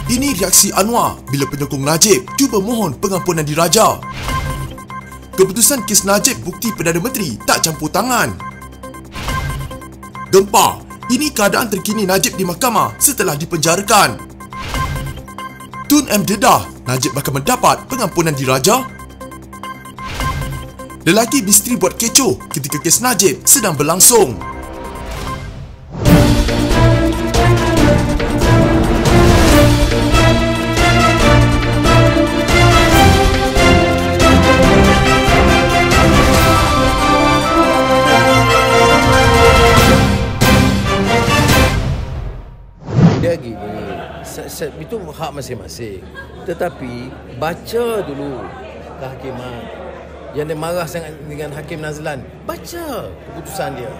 Ini reaksi Anwar bila penyokong Najib cuba mohon pengampunan diraja. Keputusan kes Najib bukti Perdana Menteri tak campur tangan. Gempa, ini keadaan terkini Najib di mahkamah setelah dipenjarakan. Tun M dedah, Najib bakal mendapat pengampunan diraja. Lelaki misteri buat kecoh ketika kes Najib sedang berlangsung. Dia gini, itu hak masing-masing. Tetapi baca dulu kehakiman. Yang dia marah sangat dengan Hakim Nazlan, baca keputusan dia.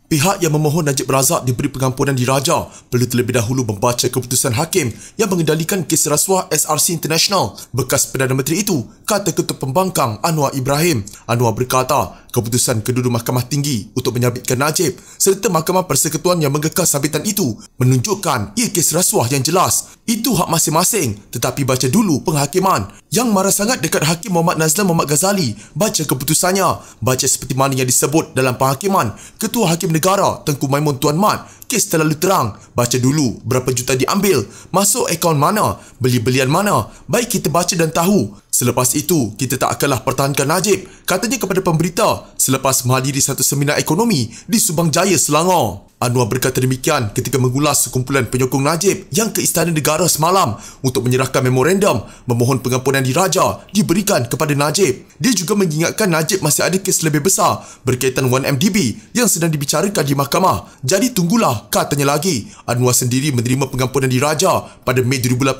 Pihak yang memohon Najib Razak diberi pengampunan diraja perlu terlebih dahulu membaca keputusan hakim yang mengendalikan kes rasuah SRC International bekas Perdana Menteri itu, kata Ketua Pembangkang Anwar Ibrahim. Anwar berkata, keputusan kedua Mahkamah Tinggi untuk menyabitkan Najib serta Mahkamah Persekutuan yang mengekal sabitan itu menunjukkan ia kes rasuah yang jelas. Itu hak masing-masing, tetapi baca dulu penghakiman. Yang marah sangat dekat Hakim Muhammad Nazlan Muhammad Ghazali, baca keputusannya. Baca seperti mana yang disebut dalam penghakiman Ketua Hakim Negara Tengku Maimun Tuan Mat. Kes terlalu terang. Baca dulu berapa juta diambil, masuk akaun mana, beli-belian mana. Baik kita baca dan tahu. Selepas itu, kita tak akanlah pertahankan Najib, katanya kepada pemberita selepas menghadiri satu seminar ekonomi di Subang Jaya, Selangor. Anwar berkata demikian ketika mengulas sekumpulan penyokong Najib yang ke Istana Negara semalam untuk menyerahkan memorandum memohon pengampunan diraja diberikan kepada Najib. Dia juga mengingatkan Najib masih ada kes lebih besar berkaitan 1MDB yang sedang dibicarakan di mahkamah. Jadi tunggulah, katanya lagi. Anwar sendiri menerima pengampunan diraja pada Mei 2018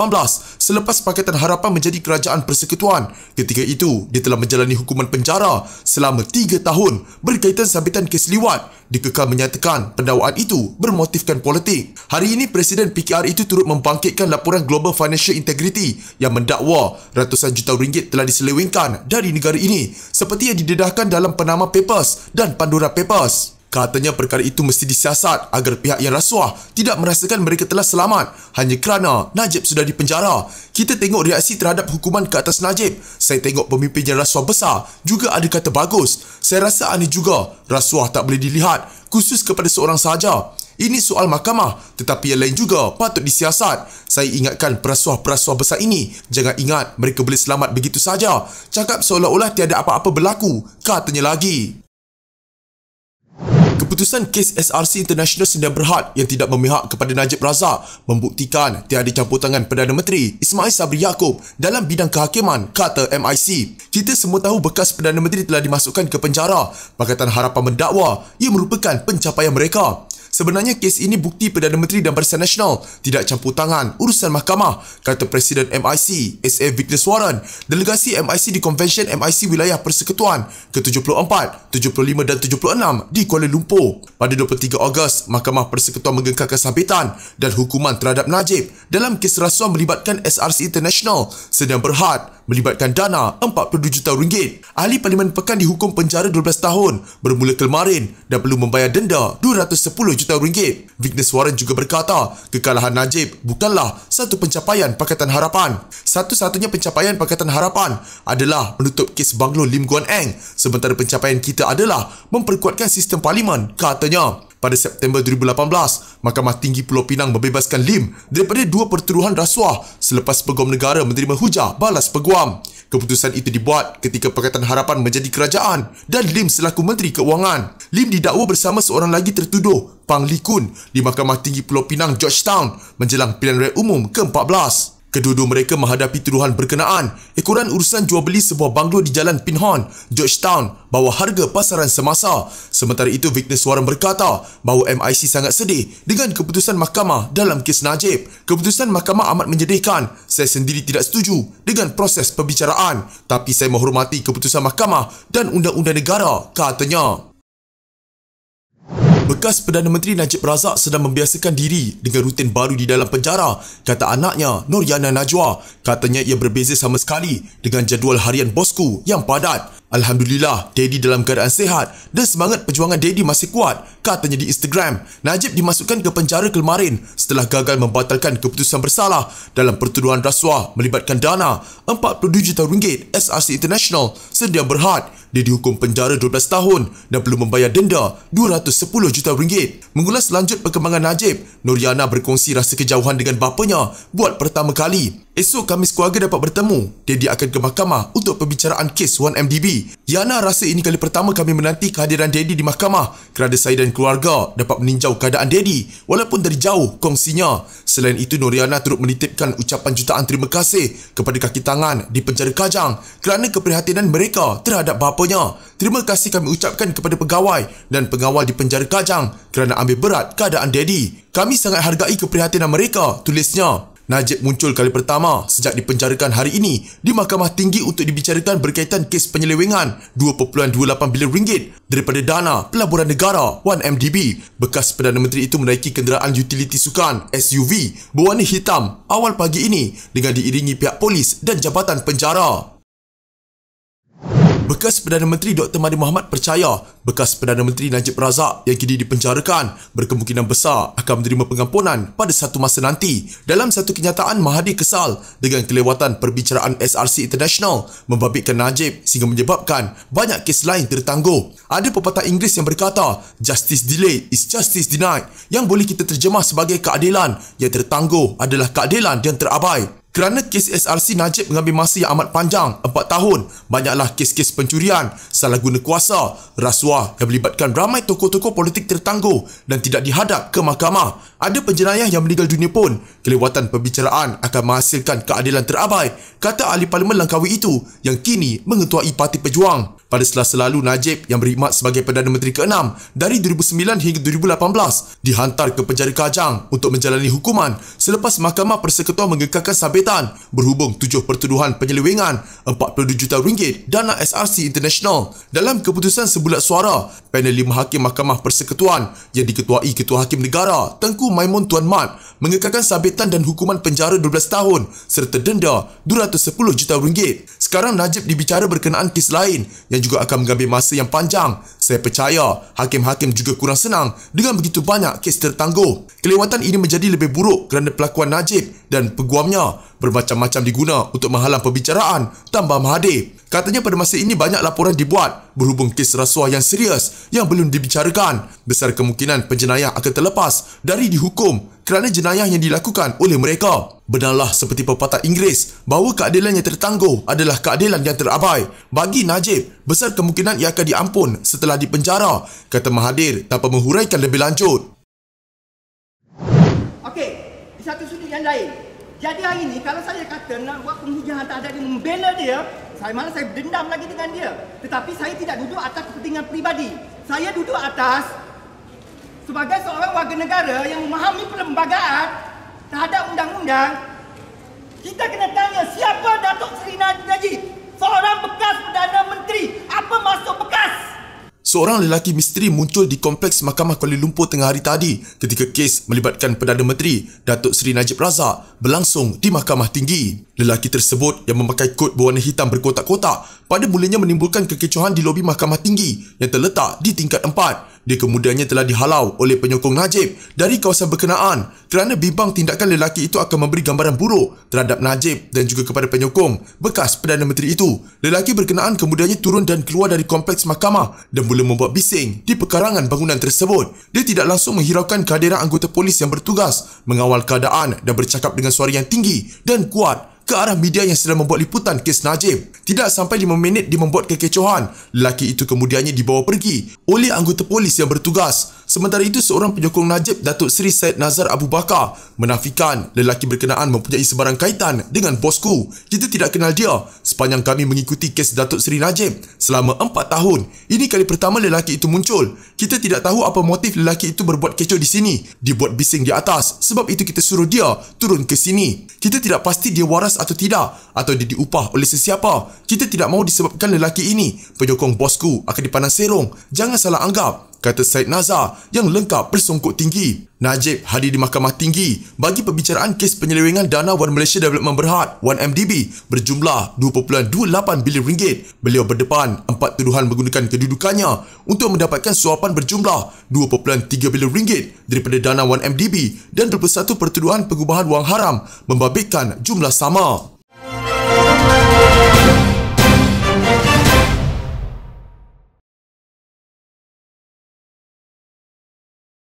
selepas Pakatan Harapan menjadi kerajaan persekutuan. Ketika itu, dia telah menjalani hukuman penjara selama 3 tahun berkaitan sabitan kes liwat. Dikekal menyatakan pendakwaan itu bermotifkan politik. Hari ini Presiden PKR itu turut membangkitkan laporan Global Financial Integrity yang mendakwa ratusan juta ringgit telah diselewengkan dari negara ini seperti yang didedahkan dalam Panama Papers dan Pandora Papers. Katanya perkara itu mesti disiasat agar pihak yang rasuah tidak merasakan mereka telah selamat hanya kerana Najib sudah dipenjara. Kita tengok reaksi terhadap hukuman ke atas Najib. Saya tengok pemimpin yang rasuah besar juga ada kata bagus. Saya rasa aneh juga, rasuah tak boleh dilihat khusus kepada seorang sahaja. Ini soal mahkamah, tetapi yang lain juga patut disiasat. Saya ingatkan perasuah-perasuah besar ini, jangan ingat mereka boleh selamat begitu saja. Cakap seolah-olah tiada apa-apa berlaku, katanya lagi. Keputusan kes SRC International Sdn Bhd yang tidak memihak kepada Najib Razak membuktikan tiada campur tangan Perdana Menteri Ismail Sabri Yaakob dalam bidang kehakiman, kata MIC. Kita semua tahu bekas Perdana Menteri telah dimasukkan ke penjara. Pakatan Harapan mendakwa ia merupakan pencapaian mereka. Sebenarnya kes ini bukti Perdana Menteri dan Barisan Nasional tidak campur tangan urusan mahkamah, kata Presiden MIC SA Vigneswaran. Delegasi MIC di Konvensyen MIC Wilayah Persekutuan ke-74, 75 dan 76 di Kuala Lumpur. Pada 23 Ogos, Mahkamah Persekutuan mengekalkan sabitan dan hukuman terhadap Najib dalam kes rasuah melibatkan SRC International Sdn Bhd melibatkan dana 42 juta ringgit. Ahli Parlimen Pekan dihukum penjara 12 tahun bermula kemarin dan perlu membayar denda 210 juta ringgit. Vigneswaran juga berkata, kekalahan Najib bukanlah satu pencapaian Pakatan Harapan. Satu-satunya pencapaian Pakatan Harapan adalah menutup kes Banglo Lim Guan Eng, sementara pencapaian kita adalah memperkuatkan sistem parlimen, katanya. Pada September 2018, Mahkamah Tinggi Pulau Pinang membebaskan Lim daripada 2 pertuduhan rasuah selepas Peguam Negara menerima hujah balas peguam. Keputusan itu dibuat ketika Pakatan Harapan menjadi kerajaan dan Lim selaku Menteri Keuangan. Lim didakwa bersama seorang lagi tertuduh, Pang Lee Kun, di Mahkamah Tinggi Pulau Pinang, Georgetown menjelang pilihan raya umum ke-14. Kedua-dua mereka menghadapi tuduhan berkenaan ekoran urusan jual beli sebuah banglo di Jalan Pinhon, Georgetown, bawah harga pasaran semasa. Sementara itu, Vigneswaran berkata bahawa MIC sangat sedih dengan keputusan mahkamah dalam kes Najib. Keputusan mahkamah amat menyedihkan. Saya sendiri tidak setuju dengan proses pembicaraan, tapi saya menghormati keputusan mahkamah dan undang-undang negara, katanya. Bekas Perdana Menteri Najib Razak sedang membiasakan diri dengan rutin baru di dalam penjara, kata anaknya Noriana Najwa. Katanya ia berbeza sama sekali dengan jadual harian bosku yang padat. Alhamdulillah, Daddy dalam keadaan sihat dan semangat perjuangan Daddy masih kuat, katanya di Instagram. Najib dimasukkan ke penjara kemarin setelah gagal membatalkan keputusan bersalah dalam pertuduhan rasuah melibatkan dana RM42 juta SRC International. Sedia Berhad, dia dihukum penjara 12 tahun dan perlu membayar denda RM210 juta. Mengulas lanjut perkembangan Najib, Noriana berkongsi rasa kejauhan dengan bapanya buat pertama kali. Esok Khamis keluarga dapat bertemu. Daddy akan ke mahkamah untuk pembicaraan kes 1MDB. Yana rasa ini kali pertama kami menanti kehadiran Daddy di mahkamah kerana saya dan keluarga dapat meninjau keadaan Daddy walaupun dari jauh, kongsinya. Selain itu, Noriana turut menitipkan ucapan jutaan terima kasih kepada kaki tangan di penjara Kajang kerana keprihatinan mereka terhadap bapanya. Terima kasih kami ucapkan kepada pegawai dan pengawal di penjara Kajang kerana ambil berat keadaan Daddy. Kami sangat hargai keprihatinan mereka, tulisnya. Najib muncul kali pertama sejak dipenjarakan hari ini di Mahkamah Tinggi untuk dibicarakan berkaitan kes penyelewengan RM2.28 bilion daripada dana pelaburan negara 1MDB. Bekas Perdana Menteri itu menaiki kenderaan utility sukan SUV berwarna hitam awal pagi ini dengan diiringi pihak polis dan jabatan penjara. Bekas Perdana Menteri Dr. Mahathir Mohamad percaya bekas Perdana Menteri Najib Razak yang kini dipenjarakan berkemungkinan besar akan menerima pengampunan pada satu masa nanti. Dalam satu kenyataan, Mahathir kesal dengan kelewatan perbicaraan SRC International membabitkan Najib sehingga menyebabkan banyak kes lain tertangguh. Ada pepatah Inggeris yang berkata, "Justice delayed is justice denied," yang boleh kita terjemah sebagai keadilan yang tertangguh adalah keadilan yang terabai. Kerana kes SRC, Najib mengambil masa yang amat panjang, 4 tahun. Banyaklah kes-kes pencurian, salah guna kuasa, rasuah yang melibatkan ramai tokoh-tokoh politik tertangguh dan tidak dihadap ke mahkamah. Ada penjenayah yang meninggal dunia pun. Kelewatan pembicaraan akan menghasilkan keadilan terabai, kata ahli parlimen Langkawi itu yang kini mengetuai Parti Pejuang. Pada Selasa lalu, Najib yang berkhidmat sebagai Perdana Menteri ke-6 dari 2009 hingga 2018 dihantar ke penjara Kajang untuk menjalani hukuman selepas Mahkamah Persekutuan mengekalkan sabitan berhubung 7 pertuduhan penyelewengan RM42 juta dana SRC International. Dalam keputusan sebulat suara, panel 5 hakim Mahkamah Persekutuan yang diketuai Ketua Hakim Negara Tengku Maimun Tuan Mat mengekalkan sabitan dan hukuman penjara 12 tahun serta denda RM210 juta. Sekarang Najib dibicara berkenaan kes lain yang juga akan mengambil masa yang panjang. Saya percaya hakim-hakim juga kurang senang dengan begitu banyak kes tertangguh. Kelewatan ini menjadi lebih buruk kerana pelakuan Najib dan peguamnya bermacam-macam diguna untuk menghalang pembicaraan, tambah Mahathir. Katanya pada masa ini banyak laporan dibuat berhubung kes rasuah yang serius yang belum dibicarakan. Besar kemungkinan penjenayah akan terlepas dari dihukum kerana jenayah yang dilakukan oleh mereka. Benarlah seperti pepatah Inggeris bahawa keadilan yang tertangguh adalah keadilan yang terabai. Bagi Najib, besar kemungkinan ia akan diampun setelah dipenjara, kata Mahathir tanpa menghuraikan lebih lanjut. Okey, di satu sudut yang lain. Jadi hari ini kalau saya kata nak buat penghujahan terhadap dia, membela dia, saya berdendam lagi dengan dia. Tetapi saya tidak duduk atas kepentingan peribadi. Saya duduk atas sebagai seorang warga negara yang memahami perlembagaan terhadap undang-undang. Kita kena tanya siapa Datuk Seri Najib? Seorang bekas Perdana Menteri. Apa maksud bekas? Seorang lelaki misteri muncul di Kompleks Mahkamah Kuala Lumpur tengah hari tadi ketika kes melibatkan Perdana Menteri Datuk Seri Najib Razak berlangsung di Mahkamah Tinggi. Lelaki tersebut yang memakai kod berwarna hitam berkotak-kotak pada mulanya menimbulkan kekecohan di lobi Mahkamah Tinggi yang terletak di tingkat 4. Dia kemudiannya telah dihalau oleh penyokong Najib dari kawasan berkenaan kerana bimbang tindakan lelaki itu akan memberi gambaran buruk terhadap Najib dan juga kepada penyokong bekas Perdana Menteri itu. Lelaki berkenaan kemudiannya turun dan keluar dari kompleks mahkamah dan mula membuat bising di pekarangan bangunan tersebut. Dia tidak langsung menghiraukan kehadiran anggota polis yang bertugas mengawal keadaan dan bercakap dengan suara yang tinggi dan kuat ke arah media yang sedang membuat liputan kes Najib. Tidak sampai 5 minit dia membuat kekecohan. Lelaki itu kemudiannya dibawa pergi oleh anggota polis yang bertugas. Sementara itu, seorang penyokong Najib, Datuk Seri Syed Nazar Abu Bakar, menafikan lelaki berkenaan mempunyai sebarang kaitan dengan bosku. Kita tidak kenal dia. Sepanjang kami mengikuti kes Datuk Seri Najib selama 4 tahun, ini kali pertama lelaki itu muncul. Kita tidak tahu apa motif lelaki itu berbuat kecoh di sini. Dia buat bising di atas. Sebab itu kita suruh dia turun ke sini. Kita tidak pasti dia waras atau tidak, atau dia diupah oleh sesiapa. Kita tidak mahu disebabkan lelaki ini, penyokong bosku, akan dipandang serong. Jangan salah anggap. kata Syed Nazar yang lengkap bersongkok tinggi. Najib hadir di Mahkamah Tinggi bagi pembicaraan kes penyelewengan dana One Malaysia Development Berhad (1MDB) berjumlah 2.28 bilion ringgit. Beliau berdepan 4 tuduhan menggunakan kedudukannya untuk mendapatkan suapan berjumlah 2.3 bilion ringgit daripada dana 1MDB dan 21 pertuduhan pengubahan wang haram membabitkan jumlah sama.